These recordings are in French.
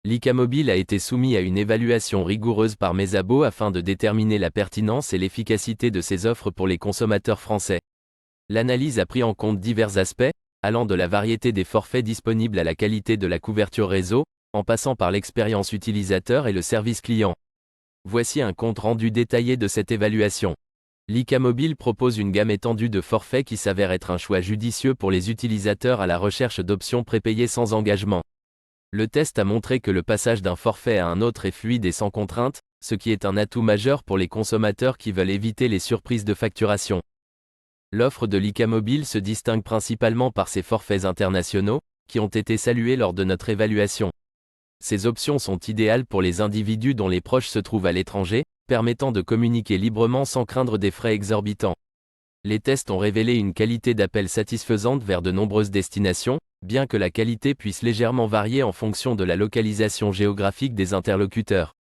Lika Mobile a été soumis à une évaluation rigoureuse par Mesabo afin de déterminer la pertinence et l'efficacité de ses offres pour les consommateurs français. L'analyse a pris en compte divers aspects, allant de la variété des forfaits disponibles à la qualité de la couverture réseau, en passant par l'expérience utilisateur et le service client. Voici un compte rendu détaillé de cette évaluation. Lika Mobile propose une gamme étendue de forfaits qui s'avère être un choix judicieux pour les utilisateurs à la recherche d'options prépayées sans engagement. Le test a montré que le passage d'un forfait à un autre est fluide et sans contrainte, ce qui est un atout majeur pour les consommateurs qui veulent éviter les surprises de facturation. L'offre de Lika Mobile se distingue principalement par ses forfaits internationaux, qui ont été salués lors de notre évaluation. Ces options sont idéales pour les individus dont les proches se trouvent à l'étranger, permettant de communiquer librement sans craindre des frais exorbitants. Les tests ont révélé une qualité d'appel satisfaisante vers de nombreuses destinations, bien que la qualité puisse légèrement varier en fonction de la localisation géographique des interlocuteurs.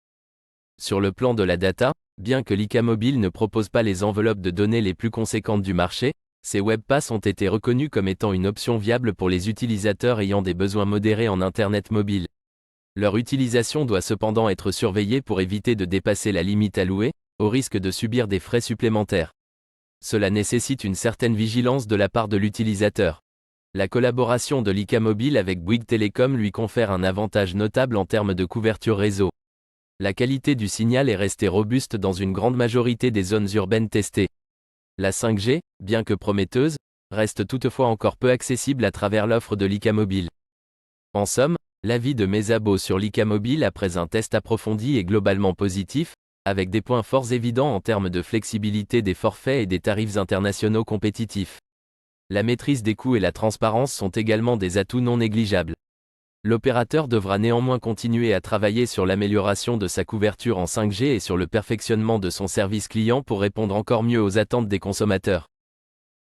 Sur le plan de la data, bien que Lika Mobile ne propose pas les enveloppes de données les plus conséquentes du marché, ces WebPass ont été reconnus comme étant une option viable pour les utilisateurs ayant des besoins modérés en Internet mobile. Leur utilisation doit cependant être surveillée pour éviter de dépasser la limite allouée, au risque de subir des frais supplémentaires. Cela nécessite une certaine vigilance de la part de l'utilisateur. La collaboration de Lika Mobile avec Bouygues Telecom lui confère un avantage notable en termes de couverture réseau. La qualité du signal est restée robuste dans une grande majorité des zones urbaines testées. La 5G, bien que prometteuse, reste toutefois encore peu accessible à travers l'offre de Lika Mobile. En somme, l'avis de Mesabo sur Lika Mobile après un test approfondi est globalement positif, avec des points forts évidents en termes de flexibilité des forfaits et des tarifs internationaux compétitifs. La maîtrise des coûts et la transparence sont également des atouts non négligeables. L'opérateur devra néanmoins continuer à travailler sur l'amélioration de sa couverture en 5G et sur le perfectionnement de son service client pour répondre encore mieux aux attentes des consommateurs.